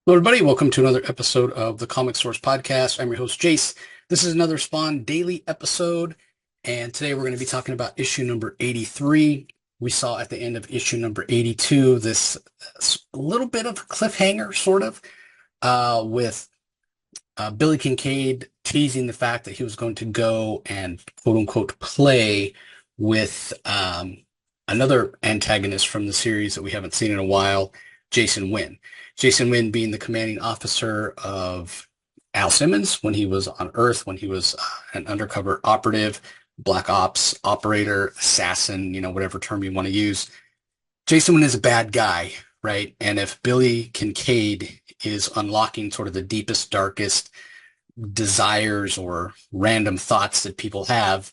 Hello, everybody. Welcome to another episode of the Comic Source Podcast. I'm your host, Jace. This is another Spawn daily episode, and today we're going to be talking about issue number 83. We saw at the end of issue number 82 this little bit of a cliffhanger, sort of, with Billy Kincaid teasing the fact that he was going to go and quote unquote play with another antagonist from the series that we haven't seen in a while, Jason Wynn. Jason Wynn being the commanding officer of Al Simmons when he was on Earth, when he was an undercover operative, black ops operator, assassin, whatever term you want to use. Jason Wynn is a bad guy, right? And if Billy Kincaid is unlocking sort of the deepest, darkest desires or random thoughts that people have,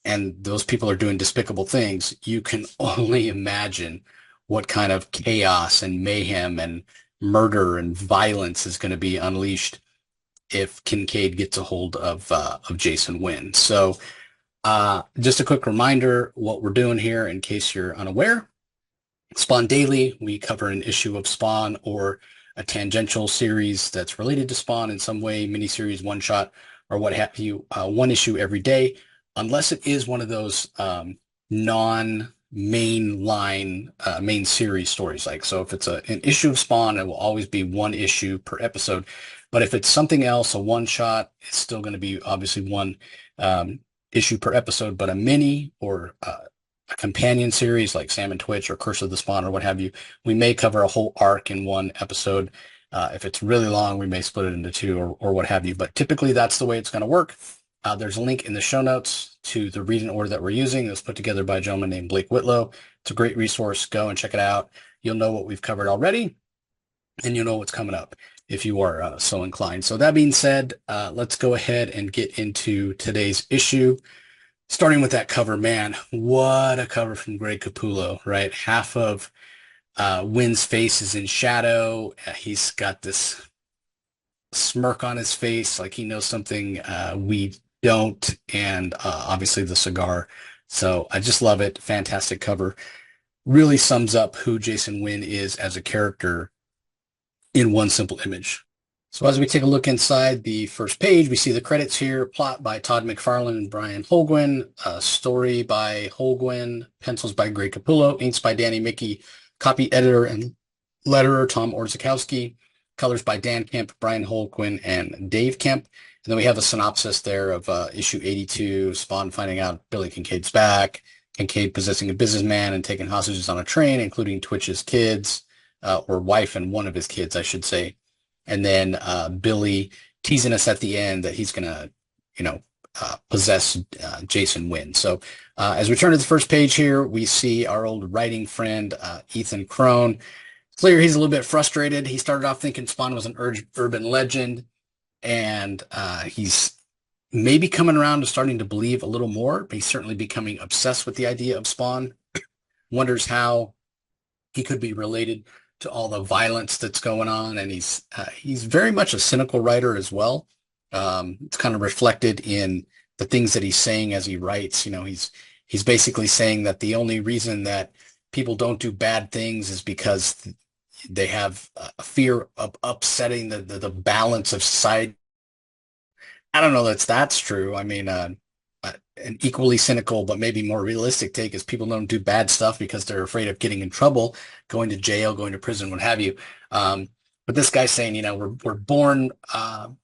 and those people are doing despicable things, you can only imagine what kind of chaos and mayhem and murder and violence is going to be unleashed if Kincaid gets a hold of Jason Wynn. So just a quick reminder what we're doing here in case you're unaware. Spawn Daily, we cover an issue of Spawn or a tangential series that's related to Spawn in some way, miniseries, one shot, or what have you, one issue every day, unless it is one of those non-main line, main series stories. Like, so if it's an issue of Spawn, it will always be one issue per episode. But if it's something else, a one shot, it's still going to be obviously one issue per episode, but a mini or a companion series like Sam and Twitch or Curse of the Spawn or what have you, we may cover a whole arc in one episode. If it's really long, we may split it into two or what have you. But typically, that's the way it's going to work. There's a link in the show notes to the reading order that we're using. It was put together by a gentleman named Blake Whitlow. It's a great resource. Go and check it out. You'll know what we've covered already, and you'll know what's coming up if you are so inclined. So that being said, let's go ahead and get into today's issue. Starting with that cover, man, what a cover from Greg Capullo, right? Half of Wynn's face is in shadow. He's got this smirk on his face, like he knows something we don't, and obviously the cigar. So I just love it. Fantastic cover. Really sums up who Jason Wynn is as a character in one simple image. So as we take a look inside the first page, we see the credits here. Plot by Todd McFarlane and Brian Holguin. Story by Holguin. Pencils by Greg Capullo. Inks by Danny Miki. Copy editor and letterer Tom Orzechowski. Colors by Dan Kemp, Brian Holguin, and Dave Kemp. And then we have a synopsis there of issue 82, Spawn finding out Billy Kincaid's back, Kincaid possessing a businessman and taking hostages on a train, including Twitch's kids, or wife and one of his kids, I should say. And then Billy teasing us at the end that he's going to, possess Jason Wynn. So as we turn to the first page here, we see our old writing friend, Ethan Crone. Clear he's a little bit frustrated. He started off thinking Spawn was an urban legend, and he's maybe coming around to starting to believe a little more, but he's certainly becoming obsessed with the idea of Spawn. Wonders how he could be related to all the violence that's going on, and he's very much a cynical writer as well. It's kind of reflected in the things that he's saying as he writes. He's basically saying that the only reason that people don't do bad things is because they have a fear of upsetting the balance of society. I don't know that's true. I mean, an equally cynical but maybe more realistic take is people don't do bad stuff because they're afraid of getting in trouble, going to jail, going to prison, what have you. But this guy's saying, we're born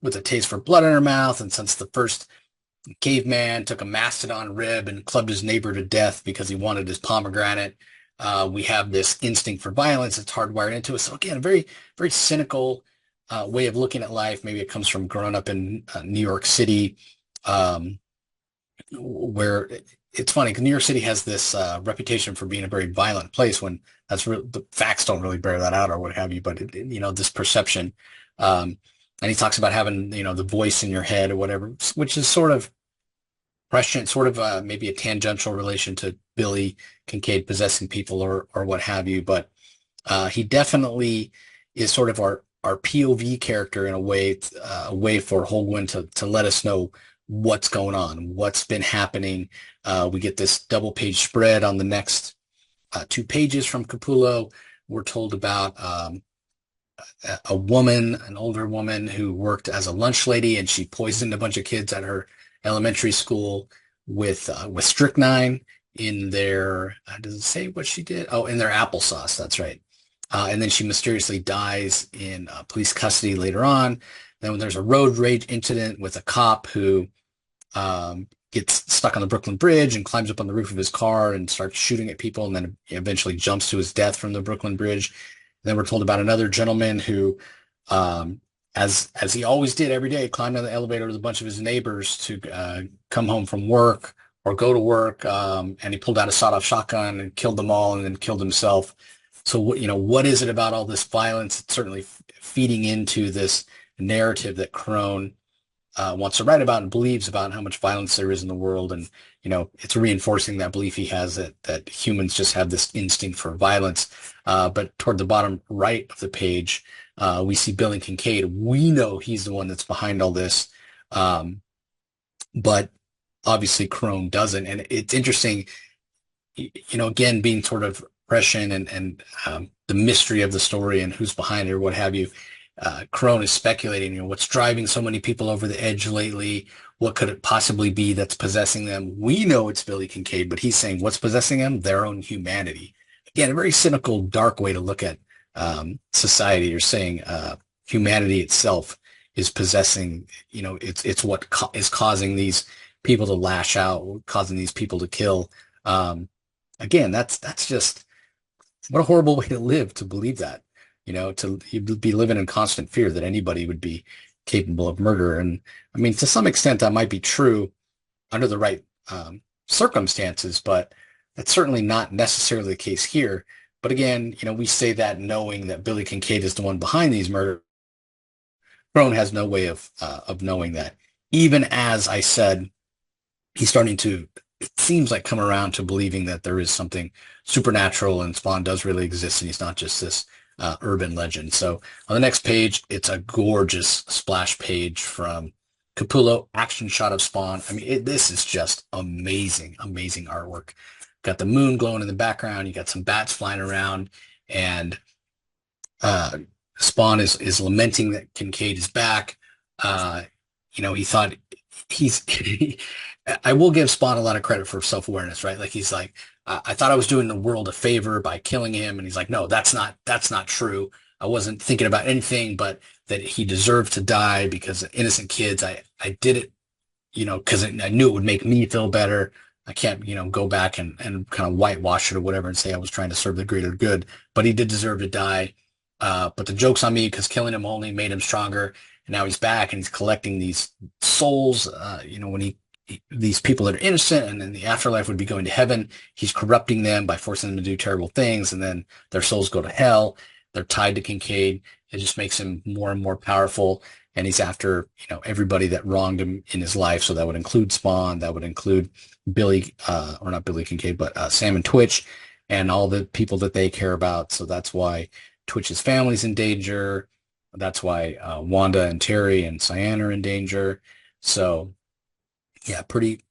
with a taste for blood in our mouth, and since the first caveman took a mastodon rib and clubbed his neighbor to death because he wanted his pomegranate, we have this instinct for violence that's hardwired into us. So again, a very, very cynical way of looking at life. Maybe it comes from growing up in New York City, where it's funny because New York City has this reputation for being a very violent place when the facts don't really bear that out or what have you. But this perception, and he talks about having the voice in your head or whatever, which is sort of prescient, sort of maybe a tangential relation to Billy Kincaid possessing people or what have you. But he definitely is sort of our POV character in a way for Holguin to let us know what's going on, what's been happening. We get this double page spread on the next 2 pages from Capullo. We're told about a woman, an older woman who worked as a lunch lady, and she poisoned a bunch of kids at her elementary school with strychnine in their, does it say what she did? Oh, in their applesauce. That's right. And then she mysteriously dies in police custody later on. Then when there's a road rage incident with a cop who gets stuck on the Brooklyn Bridge and climbs up on the roof of his car and starts shooting at people, and then eventually jumps to his death from the Brooklyn Bridge. Then we're told about another gentleman who, as he always did every day, climbed on the elevator with a bunch of his neighbors to come home from work or go to work, and he pulled out a sawed-off shotgun and killed them all, and then killed himself. So what is it about all this violence? It's certainly feeding into this narrative that Crone wants to write about and believes about how much violence there is in the world. And, it's reinforcing that belief he has that humans just have this instinct for violence. But toward the bottom right of the page, we see Billy Kincaid. We know he's the one that's behind all this. But obviously Crone doesn't. And it's interesting, again, being sort of repression and the mystery of the story and who's behind it or what have you. Crone is speculating, what's driving so many people over the edge lately? What could it possibly be that's possessing them? We know it's Billy Kincaid, but he's saying what's possessing them? Their own humanity. Again, a very cynical, dark way to look at society. You're saying humanity itself is possessing, it's what is causing these people to lash out, causing these people to kill. Again, that's just what a horrible way to live, to believe that. You'd be living in constant fear that anybody would be capable of murder. And I mean, to some extent, that might be true under the right circumstances, but that's certainly not necessarily the case here. But again, we say that knowing that Billy Kincaid is the one behind these murders. Crone has no way of knowing that. Even as I said, he's starting to, it seems like, come around to believing that there is something supernatural and Spawn does really exist and he's not just this urban legend. So on the next page, it's a gorgeous splash page from Capullo, action shot of Spawn. I mean, this is just amazing, amazing artwork. Got the moon glowing in the background. You got some bats flying around, and Spawn is lamenting that Kincaid is back. He thought he's. I will give Spawn a lot of credit for self-awareness, right? Like he's like, I thought I was doing the world a favor by killing him, and he's like, no, that's not true. I wasn't thinking about anything but that he deserved to die because of innocent kids. I did it, because I knew it would make me feel better. I can't, go back and kind of whitewash it or whatever and say I was trying to serve the greater good, but he did deserve to die. But the joke's on me because killing him only made him stronger. And now he's back and he's collecting these souls, when these people that are innocent and in the afterlife would be going to heaven, he's corrupting them by forcing them to do terrible things, and then their souls go to hell. They're tied to Kincaid. It just makes him more and more powerful, and he's after everybody that wronged him in his life. So that would include Spawn, that would include Billy, or not Billy Kincaid, but Sam and Twitch, and all the people that they care about. So that's why Twitch's family's in danger. That's why Wanda and Terry and Cyan are in danger. So yeah, pretty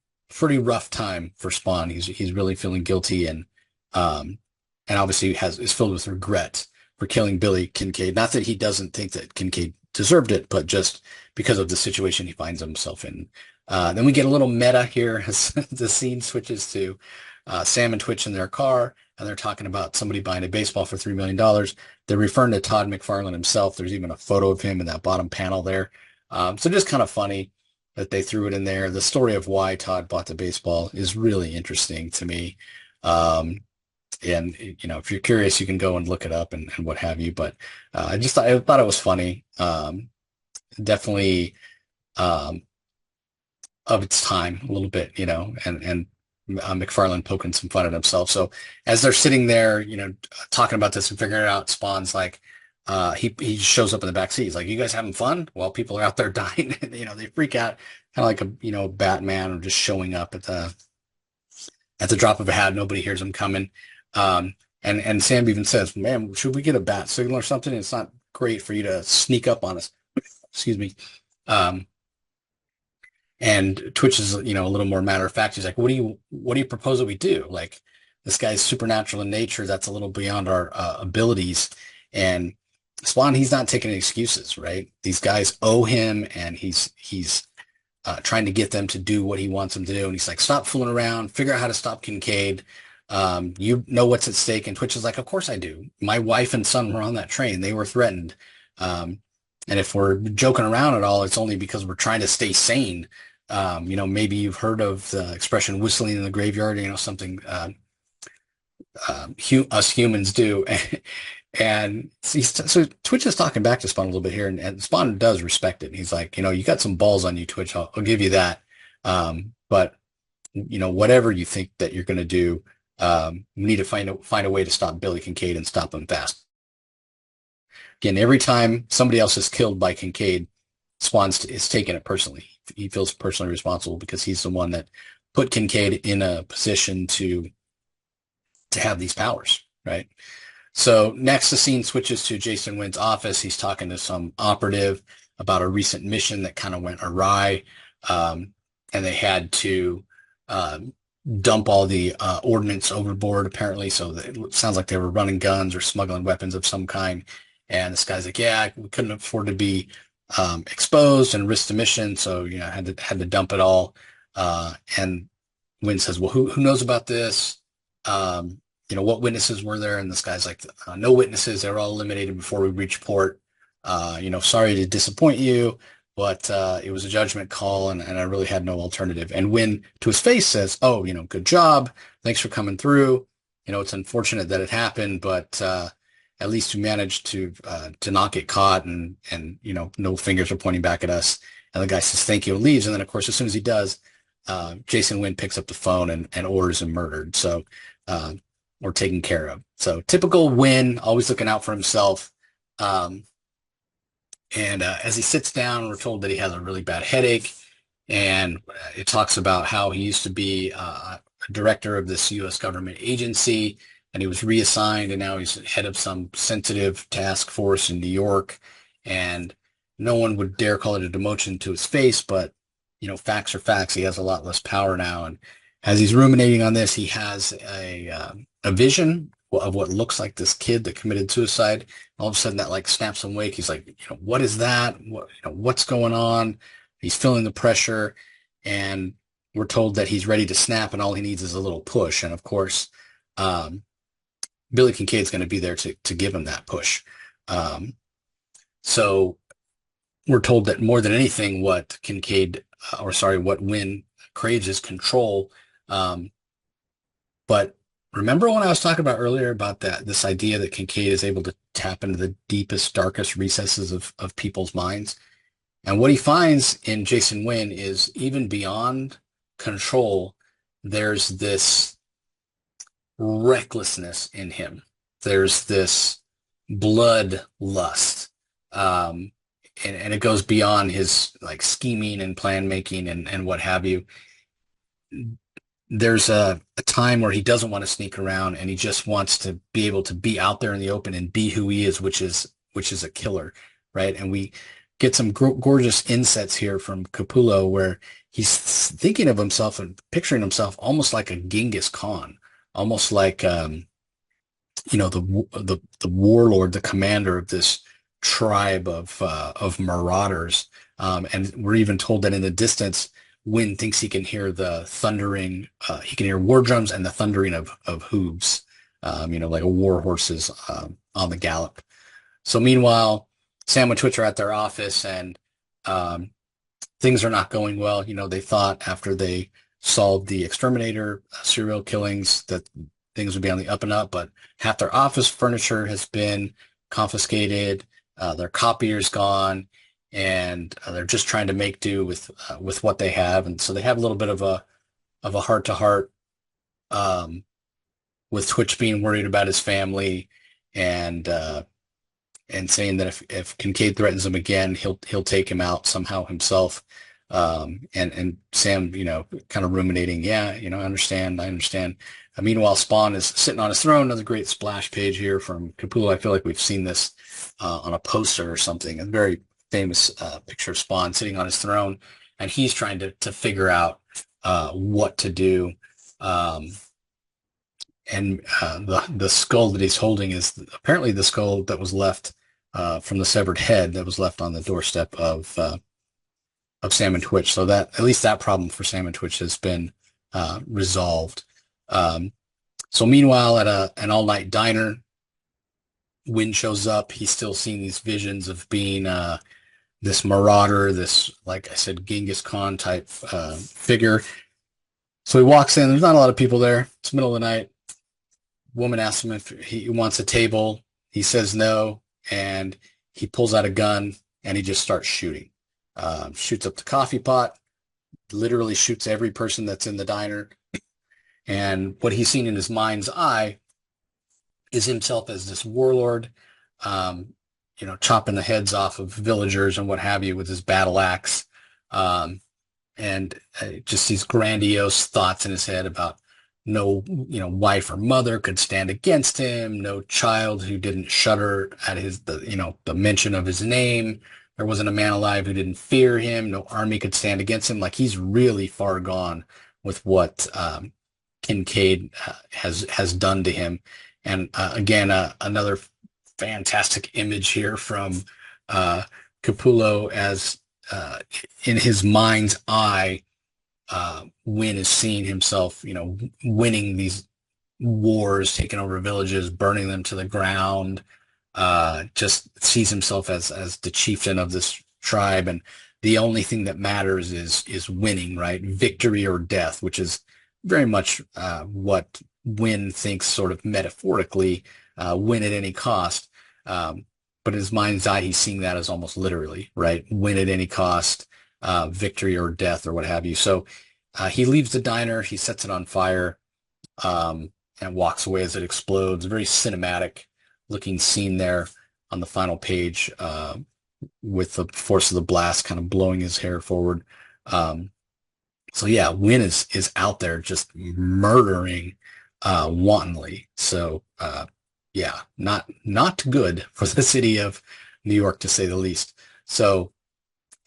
rough time for Spawn. He's really feeling guilty, and obviously is filled with regret for killing Billy Kincaid. Not that he doesn't think that Kincaid deserved it, but just because of the situation he finds himself in. Then we get a little meta here as the scene switches to Sam and Twitch in their car, and they're talking about somebody buying a baseball for $3 million. They're referring to Todd McFarlane himself. There's even a photo of him in that bottom panel there. So just kind of funny that they threw it in there. The story of why Todd bought the baseball is really interesting to me. And if you're curious, you can go and look it up and what have you. But I thought it was funny. Definitely of its time a little bit, and McFarlane poking some fun at himself. So as they're sitting there, talking about this and figuring it out, Spawn's like, he shows up in the back seat. He's like, you guys having fun? While people are out there dying, they freak out, kind of like a Batman, or just showing up at the drop of a hat. Nobody hears him coming. And Sam even says, man, should we get a bat signal or something? It's not great for you to sneak up on us. Excuse me. And Twitch is, a little more matter of fact. He's like, what do you propose that we do? Like, this guy's supernatural in nature. That's a little beyond our abilities. And Spawn, he's not taking excuses, right? These guys owe him, and he's trying to get them to do what he wants them to do. And he's like, stop fooling around, figure out how to stop Kincaid. You know what's at stake. And Twitch is like, of course I do. My wife and son were on that train. They were threatened. Um, and if we're joking around at all, it's only because we're trying to stay sane. Maybe you've heard of the expression whistling in the graveyard, something us humans do. And so Twitch is talking back to Spawn a little bit here, and Spawn does respect it. He's like, you got some balls on you, Twitch. I'll give you that. But whatever you think that you're going to do, we need to find a way to stop Billy Kincaid and stop him fast. Again, every time somebody else is killed by Kincaid, Spawn is taking it personally. He feels personally responsible because he's the one that put Kincaid in a position to have these powers, right? So next, the scene switches to Jason Wynn's office. He's talking to some operative about a recent mission that kind of went awry, and they had to dump all the ordnance overboard, apparently. So it sounds like they were running guns or smuggling weapons of some kind. And this guy's like, "Yeah, we couldn't afford to be exposed and risk the mission, so had to dump it all." And Wynn says, "Well, who knows about this? What witnesses were there?" And this guy's like, "No witnesses. They were all eliminated before we reached port. Sorry to disappoint you, but it was a judgment call, and I really had no alternative." And Wynn, to his face, says, "Oh, good job. Thanks for coming through. It's unfortunate that it happened, but at least we managed to not get caught, and no fingers are pointing back at us." And the guy says, "Thank you," and leaves. And then, of course, as soon as he does, Jason Wynn picks up the phone and orders him murdered. So, or taken care of. So typical Wynn, always looking out for himself. And as he sits down, we're told that he has a really bad headache. And it talks about how he used to be a director of this U.S. government agency, and he was reassigned, and now he's head of some sensitive task force in New York. And no one would dare call it a demotion to his face, but facts are facts. He has a lot less power now. And as he's ruminating on this, he has a vision of what looks like this kid that committed suicide. All of a sudden, that like snaps him awake. He's like, what is that? What's going on? He's feeling the pressure, and we're told that he's ready to snap, and all he needs is a little push. And of course, Billy Kincaid's going to be there to give him that push. So we're told that more than anything, what Wynn craves is control. But remember when I was talking about earlier about this idea that Kincaid is able to tap into the deepest, darkest recesses of people's minds? And what he finds in Jason Wynn is even beyond control, there's this recklessness in him. There's this bloodlust. And it goes beyond his like scheming and plan making and what have you. There's a time where he doesn't want to sneak around, and he just wants to be able to be out there in the open and be who he is, which is a killer, right? And we get some gorgeous insets here from Capullo where he's thinking of himself and picturing himself almost like a Genghis Khan, almost like the warlord, the commander of this tribe of marauders. And we're even told that in the distance, Wynn thinks he can hear the thundering, he can hear war drums and the thundering of hooves, like a war horses on the gallop. So meanwhile, Sam and Twitch are at their office, and things are not going well. They thought after they solved the exterminator serial killings that things would be on the up and up, but half their office furniture has been confiscated, their copier's gone, and they're just trying to make do with what they have. And so they have a little bit of a heart to heart with Twitch being worried about his family, and saying that if Kincaid threatens him again, he'll take him out somehow himself. And Sam, kind of ruminating, yeah, I understand. Meanwhile, Spawn is sitting on his throne. Another great splash page here from Capullo. I feel like we've seen this on a poster or something. A very famous picture of Spawn sitting on his throne, and he's trying to figure out what to do. And the skull that he's holding is apparently the skull that was left from the severed head that was left on the doorstep of Sam and Twitch. So that at least that problem for Sam and Twitch has been resolved. Um, so meanwhile, at an all-night diner, Wynn shows up. He's still seeing these visions of being this marauder, this, like I said, Genghis Khan type figure. So he walks in. There's not a lot of people there. It's middle of the night. Woman asks him if he wants a table. He says no, and he pulls out a gun and he just starts shooting. Shoots up the coffee pot, literally shoots every person that's in the diner. And what he's seen in his mind's eye is himself as this warlord, um, chopping the heads off of villagers and what have you with his battle axe. Um, and just these grandiose thoughts in his head about no, wife or mother could stand against him, no child who didn't shudder at the mention of his name. There wasn't a man alive who didn't fear him. No army could stand against him. Like he's really far gone with what Kincaid has done to him. And again, another fantastic image here from Capullo as in his mind's eye, Wynn is seeing himself, winning these wars, taking over villages, burning them to the ground. Just sees himself as the chieftain of this tribe, and the only thing that matters is winning, right? Victory or death, which is very much what Wynn thinks, sort of metaphorically, win at any cost. But in his mind's eye, he's seeing that as almost literally, right? Win at any cost, victory or death or what have you. So he leaves the diner, he sets it on fire, and walks away as it explodes. A very cinematic looking scene there on the final page, with the force of the blast kind of blowing his hair forward. So yeah, Wynn is out there just murdering wantonly. So yeah, not good for the city of New York, to say the least. So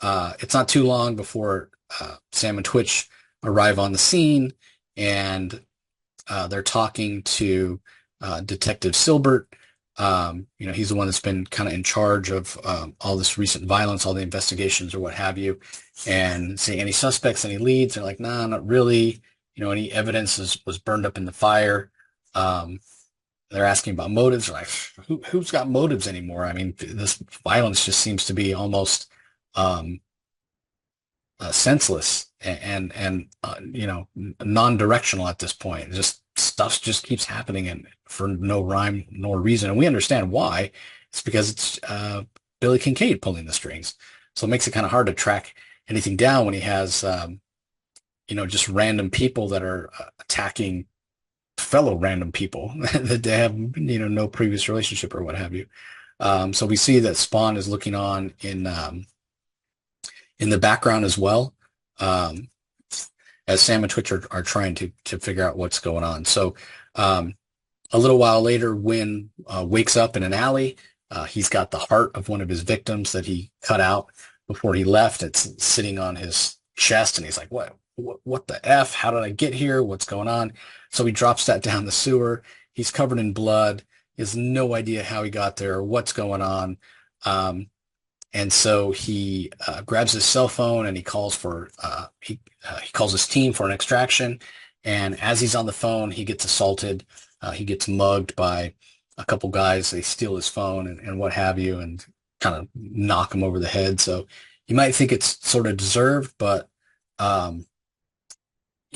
it's not too long before Sam and Twitch arrive on the scene, and they're talking to Detective Silbert. He's the one that's been kind of in charge of all this recent violence, all the investigations or what have you, and say any suspects, any leads. They're like, nah, not really. Any evidence was burned up in the fire. They're asking about motives. They're like, who's got motives anymore? I mean, this violence just seems to be almost um, senseless and non-directional at this point. Just stuff just keeps happening and for no rhyme nor reason. And we understand why. It's because it's Billy Kincaid pulling the strings. So it makes it kind of hard to track anything down when he has just random people that are attacking fellow random people that they have no previous relationship or what have you. So we see that Spawn is looking on in the background as well, as Sam and Twitch are trying to figure out what's going on. So a little while later, Wynn wakes up in an alley. He's got the heart of one of his victims that he cut out before he left. It's sitting on his chest, and he's like, what the F? How did I get here? What's going on? So he drops that down the sewer. He's covered in blood. He has no idea how he got there or what's going on. And so he grabs his cell phone and he calls he calls his team for an extraction. And as he's on the phone, he gets assaulted. He gets mugged by a couple guys. They steal his phone and what have you, and kind of knock him over the head. So you might think it's sort of deserved, but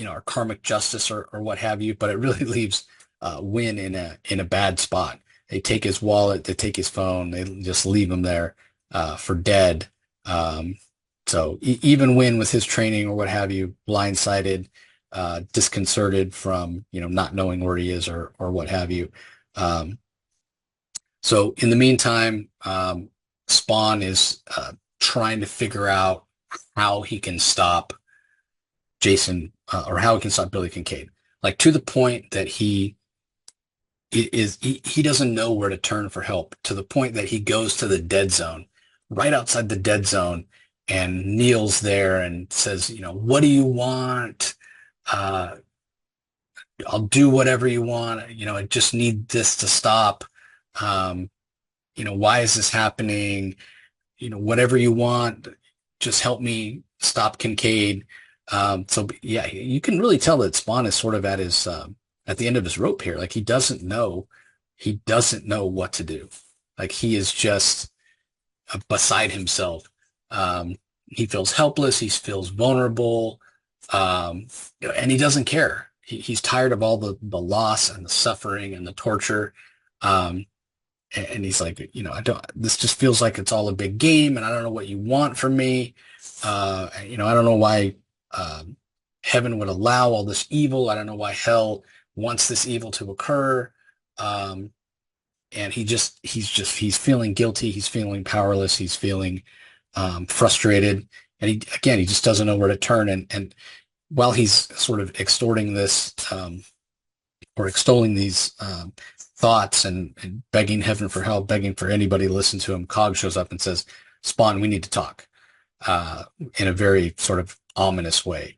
or karmic justice or what have you. But it really leaves Wynn in a bad spot. They take his wallet, they take his phone, they just leave him there for dead. So even Wynn, with his training or what have you, blindsided, disconcerted from not knowing where he is or what have you. So in the meantime, Spawn is trying to figure out how he can stop Jason or how he can stop Billy Kincaid, like to the point that he doesn't know where to turn for help, to the point that he goes to the dead zone, right outside the dead zone, and kneels there and says, what do you want? I'll do whatever you want. I just need this to stop. why is this happening? Whatever you want, just help me stop Kincaid. So yeah, you can really tell that Spawn is sort of at the end of his rope here. Like he doesn't know what to do. Like he is just beside himself. He feels helpless. He feels vulnerable. Um, and he doesn't care. He's tired of all the loss and the suffering and the torture. Um, and he's like, this just feels like it's all a big game, and I don't know what you want from me. I don't know why heaven would allow all this evil. I don't know why hell wants this evil to occur. Um, and he's feeling guilty. He's feeling powerless. He's feeling frustrated. And he just doesn't know where to turn. And while he's sort of extorting this, or extolling these thoughts and begging heaven for help, begging for anybody to listen to him, Cog shows up and says, Spawn, we need to talk, in a very sort of ominous way.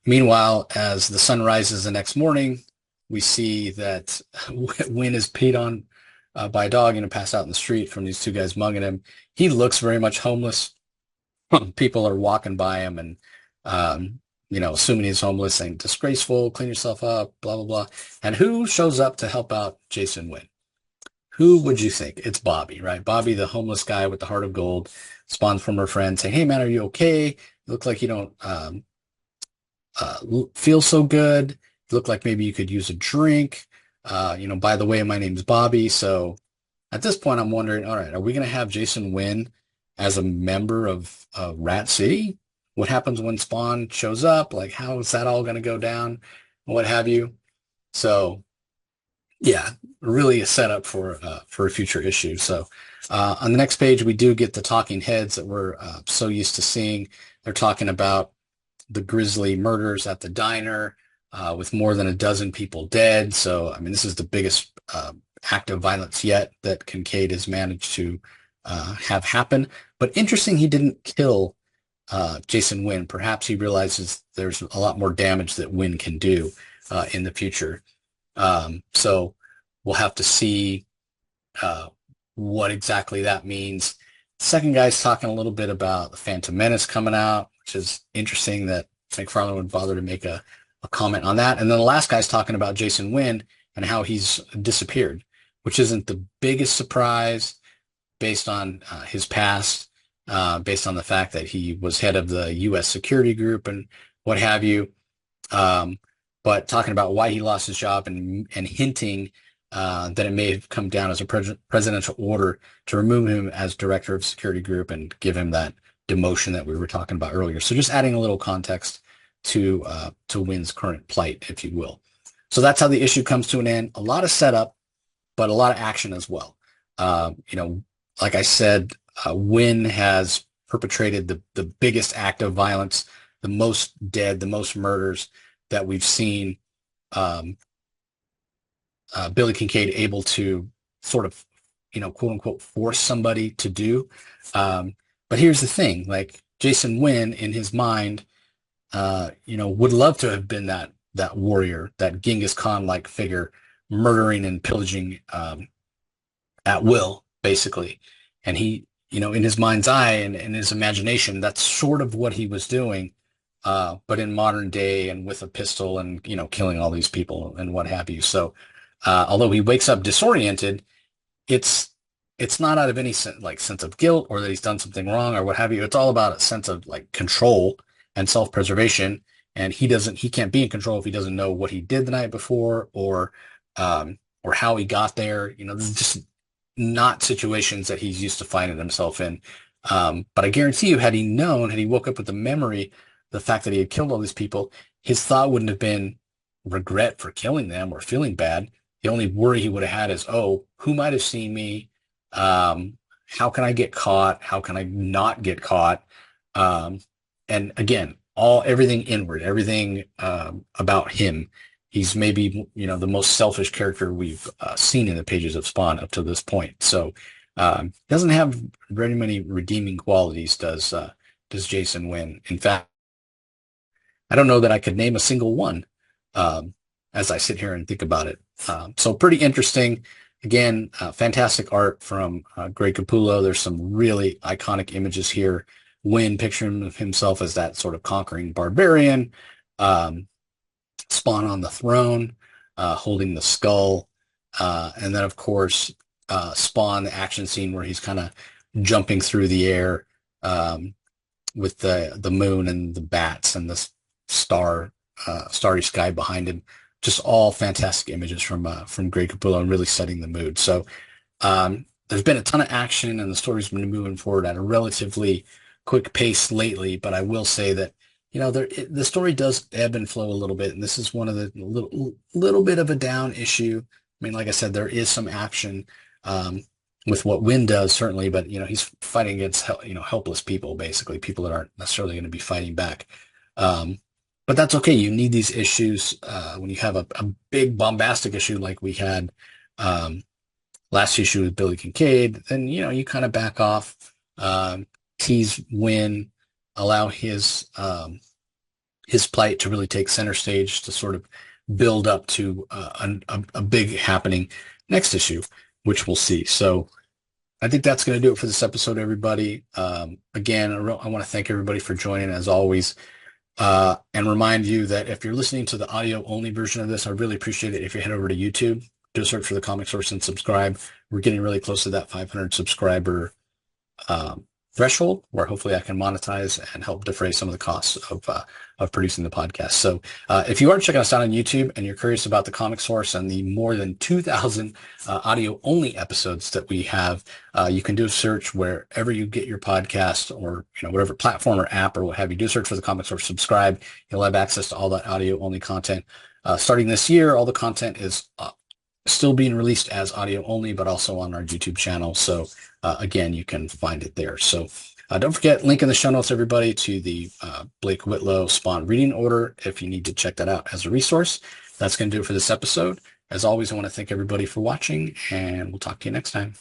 Meanwhile, as the sun rises the next morning, we see that Wynn is peed on by a dog and passed out in the street from these two guys mugging him. He looks very much homeless. People are walking by him and, assuming he's homeless, saying, disgraceful, clean yourself up, blah, blah, blah. And who shows up to help out Jason Wynn? Who would you think? It's Bobby, right? Bobby, the homeless guy with the heart of gold, Spawn's former friend, saying, hey, man, are you okay? You look like you don't feel so good. You look like maybe you could use a drink. By the way, my name's Bobby. So at this point, I'm wondering, all right, are we going to have Jason Wynn as a member of Rat City? What happens when Spawn shows up? Like, how is that all going to go down? What have you? So, yeah, really a setup for a future issue. So, on the next page, we do get the talking heads that we're so used to seeing. They're talking about the grisly murders at the diner, with more than a dozen people dead. So, I mean, this is the biggest act of violence yet that Kincaid has managed to have happen. But interesting, he didn't kill Jason Wynn. Perhaps he realizes there's a lot more damage that Wynn can do in the future. So we'll have to see what exactly that means. The second guy's talking a little bit about the Phantom Menace coming out, which is interesting that McFarlane would bother to make a comment on that. And then the last guy's talking about Jason Wynn and how he's disappeared, which isn't the biggest surprise based on his past, based on the fact that he was head of the U.S. security group and what have you. But talking about why he lost his job and hinting that it may have come down as a presidential order to remove him as director of security group and give him that demotion that we were talking about earlier. So just adding a little context to Wynn's current plight, if you will. So that's how the issue comes to an end. A lot of setup, but a lot of action as well. Like I said, Wynn has perpetrated the biggest act of violence, the most dead, the most murders that we've seen Billy Kincaid able to sort of, quote unquote, force somebody to do. But here's the thing, like Jason Wynn in his mind, would love to have been that warrior, that Genghis Khan-like figure, murdering and pillaging at will, basically. And he, in his mind's eye and in his imagination, that's sort of what he was doing, but in modern day and with a pistol and, killing all these people and what have you. So although he wakes up disoriented, it's not out of any sense of guilt or that he's done something wrong or what have you. It's all about a sense of like control and self-preservation. And he can't be in control if he doesn't know what he did the night before or how he got there. This is just not situations that he's used to finding himself in. But I guarantee you, had he woke up with the memory, the fact that he had killed all these people, his thought wouldn't have been regret for killing them or feeling bad. The only worry he would have had is, oh, who might have seen me? How can I get caught? How can I not get caught? And again, everything inward, everything about him. He's maybe, the most selfish character we've seen in the pages of Spawn up to this point. So doesn't have very many redeeming qualities, does Jason Wynn. In fact, I don't know that I could name a single one as I sit here and think about it. So pretty interesting. Again, fantastic art from Greg Capullo. There's some really iconic images here. Wynn picturing himself as that sort of conquering barbarian. Um, Spawn on the throne, holding the skull. And then, of course, Spawn, the action scene where he's kind of jumping through the air with the moon and the bats and the starry sky behind him. Just all fantastic images from Greg Capullo and really setting the mood. So there's been a ton of action and the story's been moving forward at a relatively quick pace lately. But I will say that the story does ebb and flow a little bit, and this is one of the little bit of a down issue. I mean, like I said, there is some action with what Wynn does certainly, but he's fighting against helpless people, basically people that aren't necessarily going to be fighting back. But that's okay. You need these issues when you have a big bombastic issue like we had last issue with Billy Kincaid. Then you kind of back off, tease Wynn, allow his plight to really take center stage to sort of build up to a big happening next issue, which we'll see. So I think that's going to do it for this episode, everybody. Again, I want to thank everybody for joining as always, and remind you that if you're listening to the audio only version of this, I really appreciate it if you head over to YouTube, do a search for the Comic Source and subscribe. We're getting really close to that 500 subscriber threshold, where hopefully I can monetize and help defray some of the costs of producing the podcast. So if you are checking us out on YouTube and you're curious about the Comic Source and the more than 2,000 audio only episodes that we have, you can do a search wherever you get your podcast, or whatever platform or app or what have you. Do a search for the Comic Source, subscribe. You'll have access to all that audio only content. Starting this year, all the content is still being released as audio only, but also on our YouTube channel. So again, you can find it there. So don't forget, link in the show notes, everybody, to the Blake Whitlow Spawn reading order if you need to check that out as a resource. That's going to do it for this episode. As always, I want to thank everybody for watching, and we'll talk to you next time.